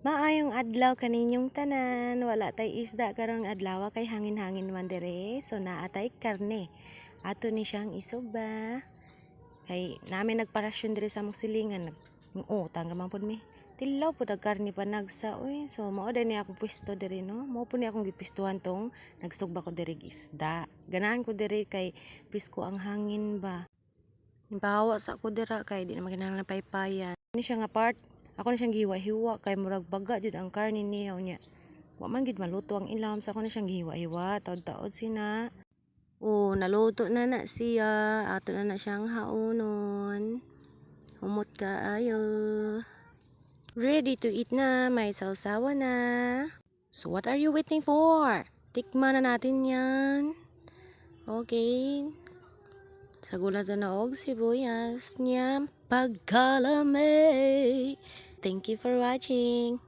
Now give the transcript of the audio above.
Maayong adlaw kaninyong tanan, wala tay isda karong adlaw kay hangin-hangin man dire. So naa tay karne. Ato ni siyang isugba. Kay namin nagparasyon dire sa mong silingan. Tangga man pud mi. Tilaw pud ang karne panagsa oy. So mao ni ako pwesto dire no. Mao pud ni akong gipistuhan tong nagsugba ko dire isda. Ganahan ko dire kay pisko ang hangin ba. Bawa sa ako dira kay di na maginahanglan paypayan. Ni siya nga part ako na siyang gihiwa-hiwa kay murag baga jud ang karne niya unya. Wa man gid maluto ang ilam sa ako na siyang gihiwa-hiwa, taod-taod sina. Naluto na siya. Ato na siyang haunon. Humot kaayo. Ready to eat na, may sausawa na. So what are you waiting for? Tikman na natin 'yan. Okay. Sagulat na og sibuyas niya pagkalame. Thank you for watching.